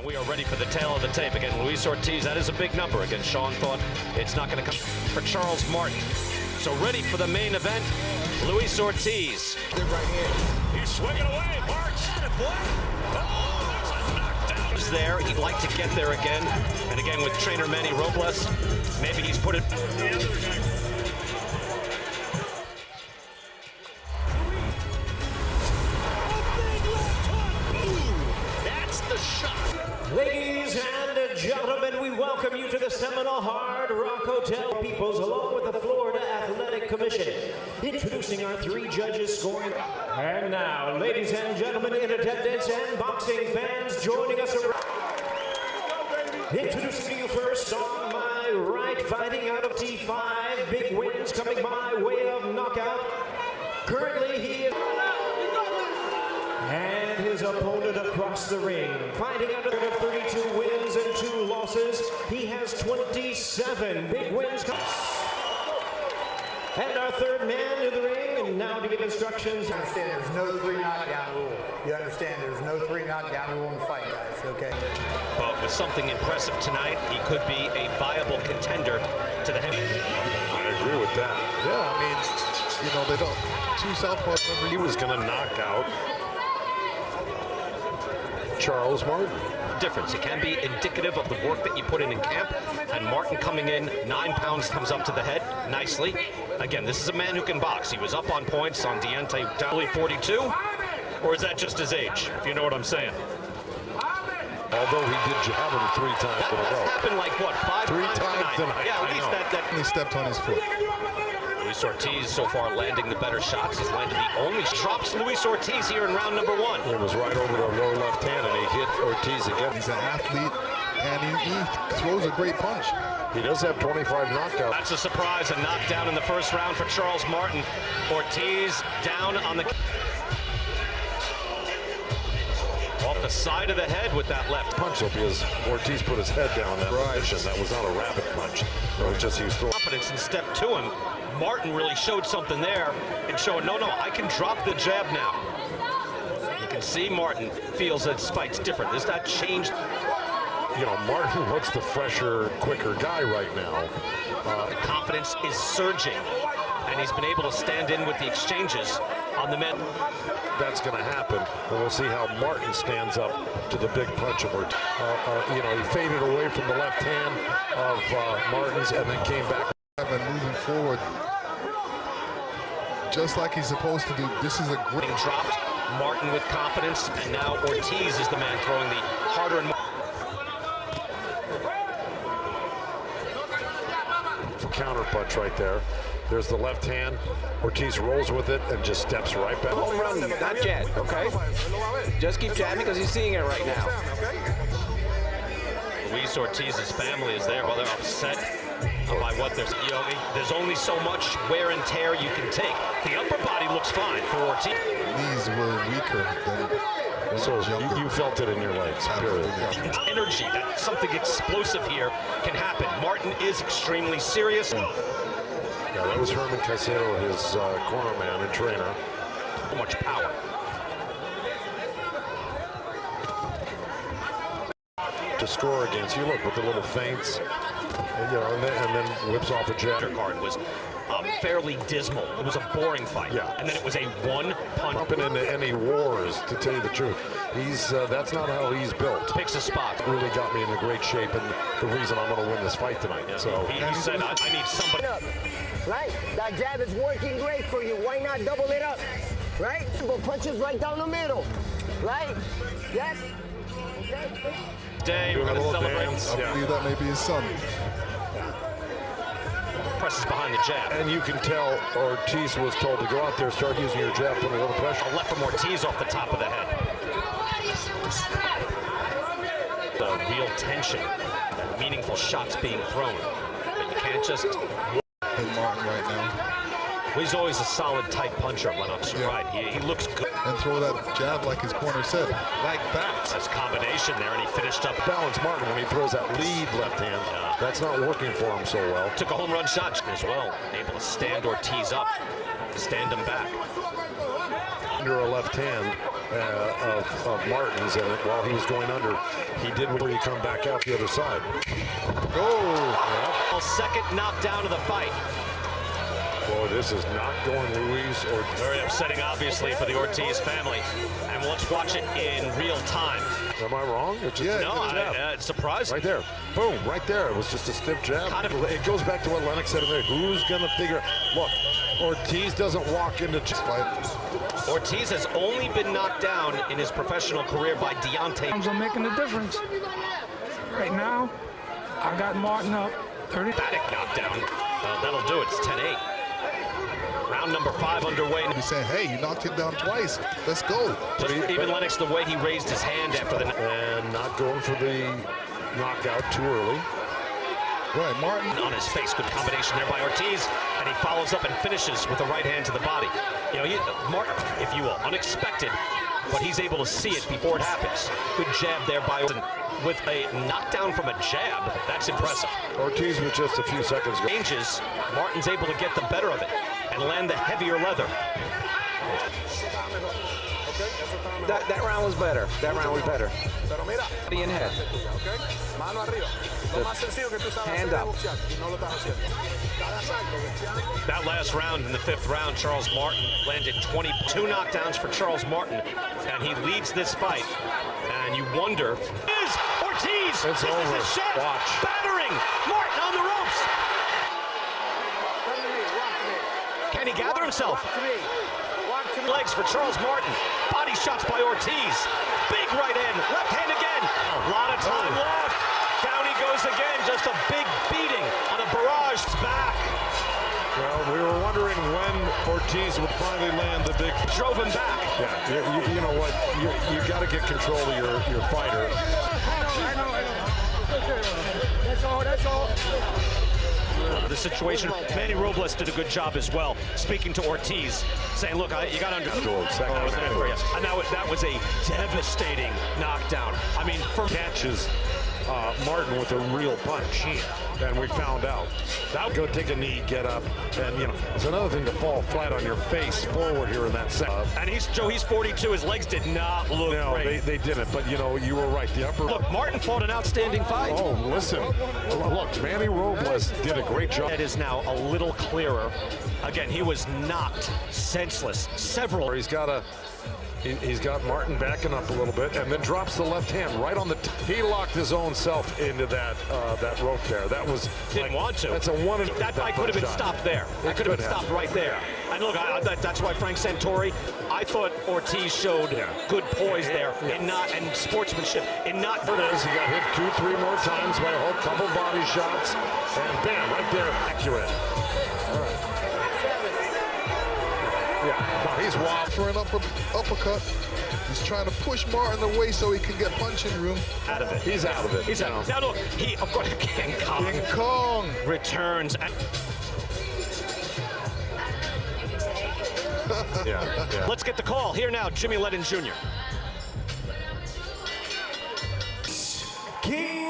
We are ready for the tail of the tape. Again, Luis Ortiz, that is a big number. Again, Sean thought it's not going to come for Charles Martin. So ready for the main event, Luis Ortiz. Right here. He's swinging away, March. Oh, there's a knockdown. He's there, he'd like to get there again. And again, with trainer Manny Robles, maybe he's put it... Ladies and gentlemen, we welcome you to the Seminole Hard Rock Hotel Peoples, along with the Florida Athletic Commission. Introducing our three judges scoring. And now, ladies and gentlemen in attendance and boxing fans joining us around. Introducing you first on my right, fighting out of T5, big wins coming by way of knockout. Currently, he is... And his opponent across the ring, fighting under 32 wins and 2 losses. He has 27 big wins. And our third man in the ring, and now to give instructions. You understand there's no 3 knockdown rule. You understand there's no 3 knockdown rule in the fight, guys, okay? But with something impressive tonight, he could be a viable contender to the heavyweight. I agree with that. Yeah, I mean, you know, they don't. 2 southpaws, remember, he was going to knock out Charles Martin. Difference. It can be indicative of the work that you put in camp. And Martin coming in, 9 pounds, comes up to the head nicely. Again, this is a man who can box. He was up on points on Diente, only 42. Or is that just his age, if you know what I'm saying? Although he did jab him 3 times in a row. Happened like what, 5 times tonight? Yeah, at least that. He stepped on his foot. Luis Ortiz so far landing the better shots. He's landed the only drops Luis Ortiz here in round number 1. It was right over the lower left hand, and he hit Ortiz again. He's an athlete, and he throws a great punch. He does have 25 knockouts. That's a surprise, a knockdown in the first round for Charles Martin. Ortiz down on the... Off the side of the head with that left punch, because Ortiz put his head down in that position. That was not a rabbit punch. It was just he was throwing confidence in step 2, and Martin really showed something there and showed, no, I can drop the jab now. You can see Martin feels that his fight's different. There's that changed. You know, Martin looks the fresher, quicker guy right now. The confidence is surging, and he's been able to stand in with the exchanges on the men. That's going to happen, and we'll see how Martin stands up to the big punch of Ortiz. You know, he faded away from the left hand of Martin's and then came back. And moving forward, just like he's supposed to do. This is a great dropped. Martin with confidence, and now Ortiz is the man throwing the harder and more. Counter punch right there. There's the left hand. Ortiz rolls with it and just steps right back. Home run, not yet, okay? Just keep jabbing because he's seeing it right now. Luis Ortiz's family is there. Well, they're upset by what there's only so much wear and tear you can take. The upper body looks fine for Ortiz. Knees were weaker than so you felt it in your legs, period. Energy, that something explosive here can happen. Martin is extremely serious. Yeah, that was Herman Caicedo, his corner man and trainer. So much power. To score against you, look with the little feints, and, you know, and then whips off a jab. Card was fairly dismal. It was a boring fight. Yeah. And then it was a 1 punch. Jumping into any wars, to tell you the truth. He's that's not how he's built. Picks a spot. Really got me into great shape, and the reason I'm going to win this fight tonight. Yeah. So he said, I need somebody. Right? That jab is working great for you. Why not double it up? Right? But punches right down the middle. Right? Yes? Okay. Day, we're going to celebrate. I believe that may be his son. Presses behind the jab. And you can tell Ortiz was told to go out there, start using your jab, put a little pressure. A left from Ortiz off the top of the head. The real tension, and meaningful shots being thrown. But you can't just... Hit Martin right now. He's always a solid, tight puncher when I'm right. He looks good. And throw that jab like his corner said, like that. Nice combination there, and he finished up. Balance Martin when he throws that lead left hand. That's not working for him so well. Took a home run shot as well. Able to stand Ortiz up, stand him back. Under a left hand. of Martin's, and while he was going under, he did where he come back out the other side. Well, second knockdown of the fight. Boy, this is not going Ruiz or Very upsetting, obviously, for the Ortiz family. And let's watch it in real time. Am I wrong? It's just It's surprising. right there. Boom, right there. It was just a stiff jab. Kind of- It goes back to what Lennox said. Who's going to figure? Look, Ortiz doesn't walk into fight. Ortiz has only been knocked down in his professional career by Deontay. I'm making a difference. Right now, I got Martin up 30. Emphatic knockdown. That'll do it. It's 10-8. Round number 5 underway. He's saying, hey, you knocked him down twice. Let's go. But even Lennox, the way he raised his hand after the... And not going for the knockout too early. Right, Martin. On his face, good combination there by Ortiz, and he follows up and finishes with the right hand to the body. You know, Martin, if you will, unexpected, but he's able to see it before it happens. Good jab there by Ortiz. With a knockdown from a jab, that's impressive. Ortiz with just a few seconds. Changes, Martin's able to get the better of it and land the heavier leather. That round was better. That round was better. Body and head. Hand up. That last round in the 5th round, Charles Martin landed 22 knockdowns for Charles Martin, and he leads this fight. And you wonder, is Ortiz? It's this over. Is a shot. Watch. Battering Martin on the ropes. Can he gather himself? Legs for Charles Martin. Body shots by Ortiz. Big right hand, left hand again. A lot of time left. Down he goes again. Just a big beating on a barrage back. Well, we were wondering when Ortiz would finally land the big. Drove him back. Yeah, you know what? You got to get control of your fighter. That's all. The situation, Manny Robles did a good job as well, speaking to Ortiz, saying, look, you got to understand. And that was a devastating knockdown. I mean, Catches Martin with a real punch, and we found out. That would go take a knee, get up, and you know, it's another thing to fall flat on your face forward here in that set. And he's 42. His legs did not look great. They didn't. But you know, you were right. The upper. Look, Martin fought an outstanding fight. Oh, listen. Look, Manny Robles did a great job. It is now a little clearer. Again, he was knocked senseless. Several. He's got Martin backing up a little bit, and then drops the left hand right on the. He locked his own self into that rope there. That was Didn't want to. That's a one. That fight could have been stopped there. It could have been stopped right there. And look, that's why Frank Santori. I thought Ortiz showed good poise there and sportsmanship in not. There it is. He got hit 2-3 more times by a whole couple body shots, and bam, right there, accurate. All right. Yeah, no, he's wild. For an uppercut. He's trying to push Martin away so he can get punching room. Out of it. He's out of it. He's out. Now look, he, of course, King Kong returns. Yeah. Let's get the call here now, Jimmy Ledden Jr. King